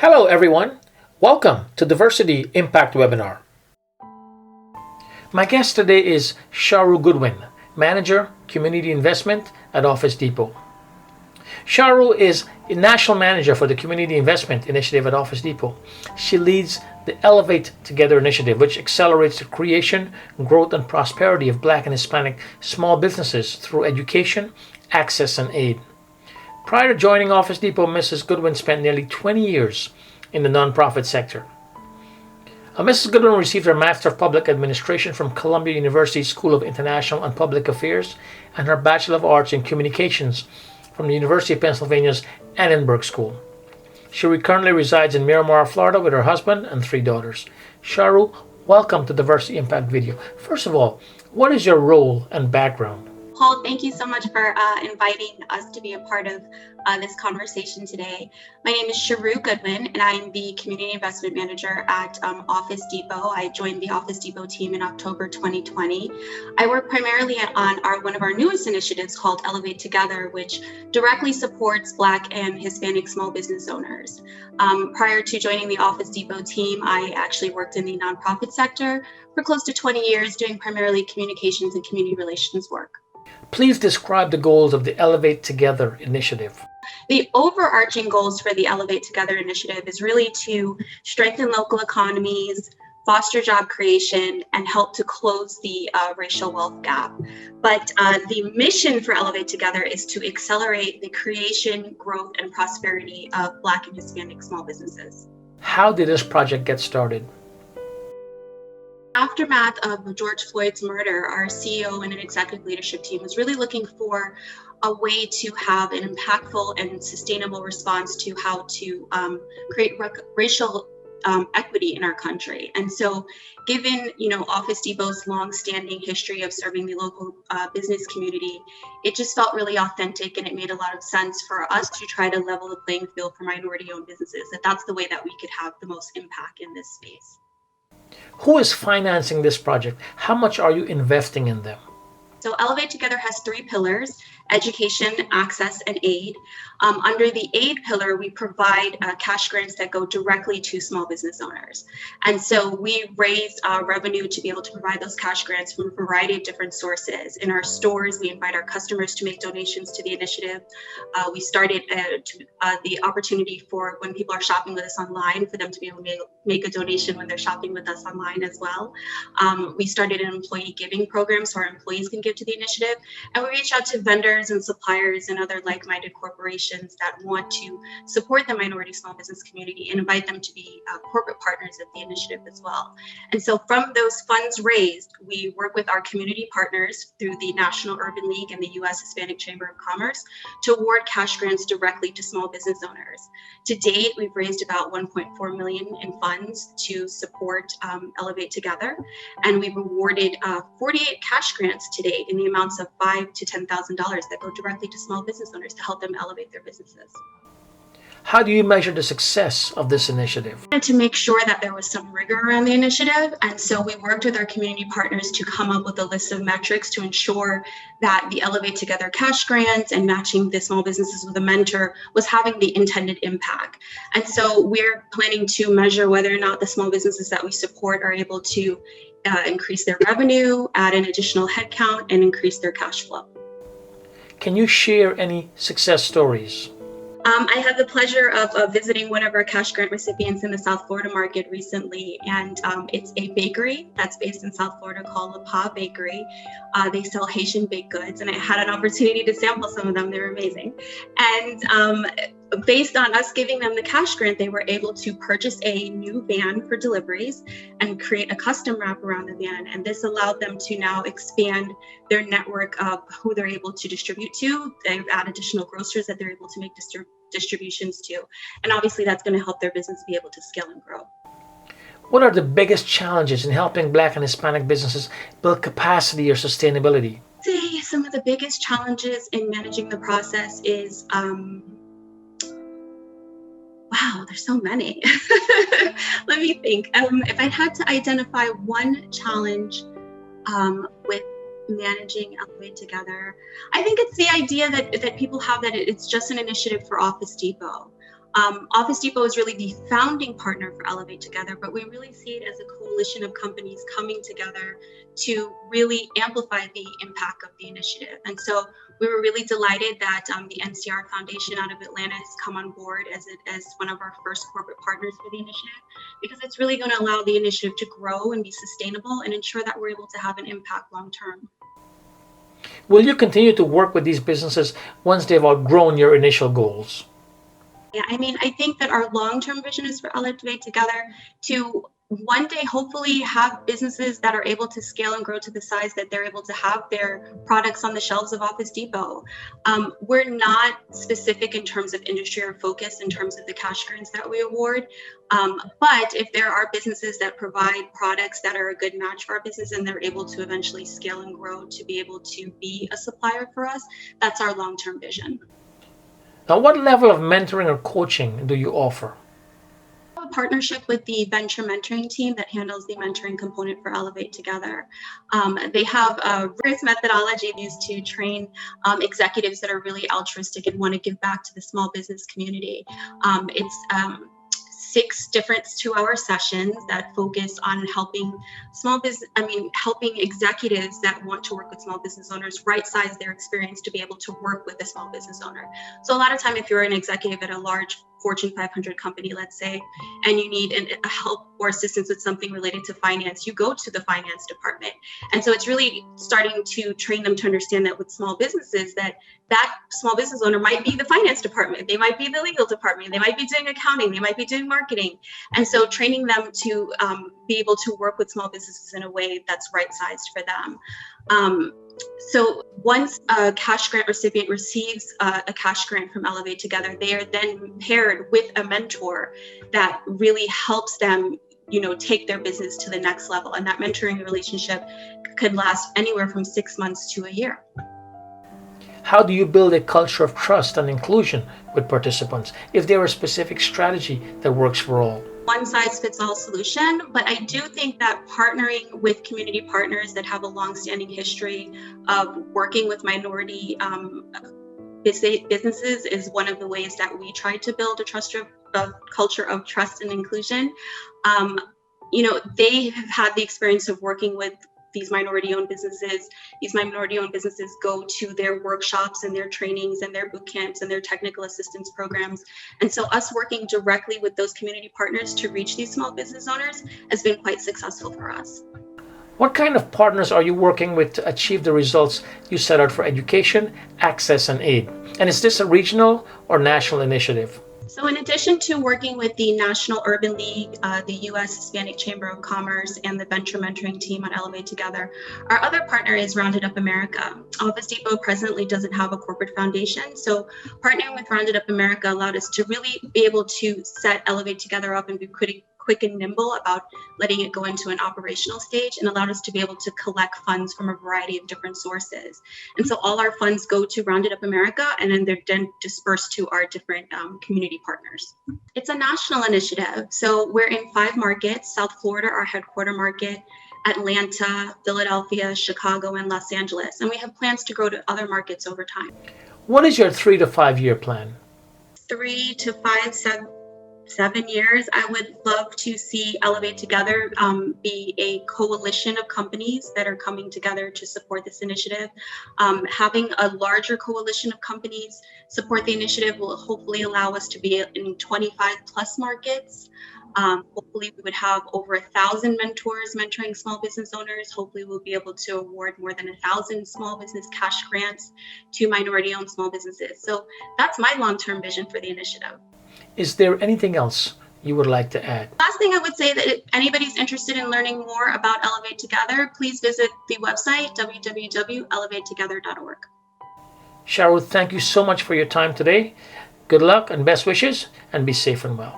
Hello everyone, welcome to Diversity Impact Webinar. My guest today is Sharu Goodwin, Manager, Community Investment at Office Depot. Sharu is a National Manager for the Community Investment Initiative at Office Depot. She leads the Elevate Together initiative, which accelerates the creation, growth, and prosperity of Black and Hispanic small businesses through education, access, and aid. Prior to joining Office Depot, Mrs. Goodwin spent nearly 20 years in the nonprofit sector. Mrs. Goodwin received her Master of Public Administration from Columbia University School of International and Public Affairs and her Bachelor of Arts in Communications from the University of Pennsylvania's Annenberg School. She currently resides in Miramar, Florida with her husband and 3 daughters. Sharu, welcome to Diversity Impact Video. First of all, what is your role and background? Paul, thank you so much for inviting us to be a part of this conversation today. My name is Sharu Goodwin, and I'm the Community Investment Manager at Office Depot. I joined the Office Depot team in October 2020. I work primarily on one of our newest initiatives called Elevate Together, which directly supports Black and Hispanic small business owners. Prior to joining the Office Depot team, I actually worked in the nonprofit sector for close to 20 years, doing primarily communications and community relations work. Please describe the goals of the Elevate Together initiative. The overarching goals for the Elevate Together initiative is really to strengthen local economies, foster job creation, and help to close the racial wealth gap. But the mission for Elevate Together is to accelerate the creation, growth, and prosperity of Black and Hispanic small businesses. How did this project get started? Aftermath of George Floyd's murder, our CEO and an executive leadership team was really looking for a way to have an impactful and sustainable response to how to create racial equity in our country. And so, given Office Depot's long-standing history of serving the local business community, it just felt really authentic, and it made a lot of sense for us to try to level the playing field for minority-owned businesses. That's the way that we could have the most impact in this space. Who is financing this project? How much are you investing in them? So Elevate Together has 3 pillars: education, access, and aid. Under the aid pillar, we provide cash grants that go directly to small business owners. And so we raise revenue to be able to provide those cash grants from a variety of different sources. In our stores, we invite our customers to make donations to the initiative. We started the opportunity for when people are shopping with us online for them to be able to make a donation when they're shopping with us online as well. We started an employee giving program so our employees can give to the initiative. And we reach out to vendors and suppliers and other like-minded corporations that want to support the minority small business community and invite them to be corporate partners of the initiative as well. And so from those funds raised, we work with our community partners through the National Urban League and the U.S. Hispanic Chamber of Commerce to award cash grants directly to small business owners. To date, we've raised about $1.4 million in funds to support Elevate Together, and we've awarded 48 cash grants to date in the amounts of $5,000 to $10,000 that go directly to small business owners to help them elevate their businesses. How do you measure the success of this initiative? To make sure that there was some rigor around the initiative, and so we worked with our community partners to come up with a list of metrics to ensure that the Elevate Together cash grants and matching the small businesses with a mentor was having the intended impact. And so we're planning to measure whether or not the small businesses that we support are able to increase their revenue, add an additional headcount, and increase their cash flow. Can you share any success stories? I had the pleasure of visiting one of our cash grant recipients in the South Florida market recently, and it's a bakery that's based in South Florida called La Pa Bakery. They sell Haitian baked goods, and I had an opportunity to sample some of them. They were amazing. And based on us giving them the cash grant, they were able to purchase a new van for deliveries and create a custom wrap around the van. And this allowed them to now expand their network of who they're able to distribute to. They've added additional grocers that they're able to make distributions to. And obviously that's going to help their business be able to scale and grow. What are the biggest challenges in helping Black and Hispanic businesses build capacity or sustainability? I'd say some of the biggest challenges in managing the process is wow, there's so many. Let me think. If I had to identify one challenge with managing Elevate Together, I think it's the idea that people have that it's just an initiative for Office Depot. Office Depot is really the founding partner for Elevate Together, but we really see it as a coalition of companies coming together to really amplify the impact of the initiative. And so we were really delighted that the NCR Foundation out of Atlanta has come on board as one of our first corporate partners for the initiative, because it's really going to allow the initiative to grow and be sustainable and ensure that we're able to have an impact long term. Will you continue to work with these businesses once they've outgrown your initial goals? Yeah, I mean, I think that our long-term vision is for Elevate Together to one day hopefully have businesses that are able to scale and grow to the size that they're able to have their products on the shelves of Office Depot. We're not specific in terms of industry or focus in terms of the cash grants that we award. But if there are businesses that provide products that are a good match for our business and they're able to eventually scale and grow to be able to be a supplier for us, that's our long-term vision. Now, what level of mentoring or coaching do you offer? A partnership with the venture mentoring team that handles the mentoring component for Elevate Together. They have a rigorous methodology used to train executives that are really altruistic and want to give back to the small business community. It's 6 different 2-hour sessions that focus on helping helping executives that want to work with small business owners right-size their experience to be able to work with a small business owner. So a lot of time, if you're an executive at a large Fortune 500 company, let's say, and you need a help or assistance with something related to finance, you go to the finance department. And so it's really starting to train them to understand that with small businesses, that small business owner might be the finance department, they might be the legal department, they might be doing accounting, they might be doing marketing. And so training them to be able to work with small businesses in a way that's right-sized for them. So once a cash grant recipient receives a cash grant from Elevate Together, they are then paired with a mentor that really helps them, take their business to the next level. And that mentoring relationship could last anywhere from 6 months to a year. How do you build a culture of trust and inclusion with participants? If there is a specific strategy that works for all? One size fits all solution, but I do think that partnering with community partners that have a long-standing history of working with minority businesses is one of the ways that we try to build a culture of trust and inclusion. They have had the experience of working with these minority-owned businesses. These minority-owned businesses go to their workshops and their trainings and their boot camps and their technical assistance programs. And so us working directly with those community partners to reach these small business owners has been quite successful for us. What kind of partners are you working with to achieve the results you set out for education, access, and aid? And is this a regional or national initiative? So in addition to working with the National Urban League, the U.S. Hispanic Chamber of Commerce, and the venture mentoring team on Elevate Together, our other partner is Rounded Up America. Office Depot presently doesn't have a corporate foundation, so partnering with Rounded Up America allowed us to really be able to set Elevate Together up and be quick and nimble about letting it go into an operational stage, and allowed us to be able to collect funds from a variety of different sources. And so all our funds go to Rounded Up America, and then they're then dispersed to our different community partners. It's a national initiative. So we're in 5 markets: South Florida, our headquarter market, Atlanta, Philadelphia, Chicago, and Los Angeles. And we have plans to grow to other markets over time. What is your 3 to 5 year plan? 3 to 5, 7 years, I would love to see Elevate Together be a coalition of companies that are coming together to support this initiative. Having a larger coalition of companies support the initiative will hopefully allow us to be in 25 plus markets. Hopefully we would have over 1,000 mentors mentoring small business owners. Hopefully we'll be able to award more than 1,000 small business cash grants to minority-owned small businesses. So that's my long-term vision for the initiative. Is there anything else you would like to add? Last thing I would say, that if anybody's interested in learning more about Elevate Together, please visit the website www.elevatetogether.org. Sharu, thank you so much for your time today. Good luck and best wishes, and be safe and well.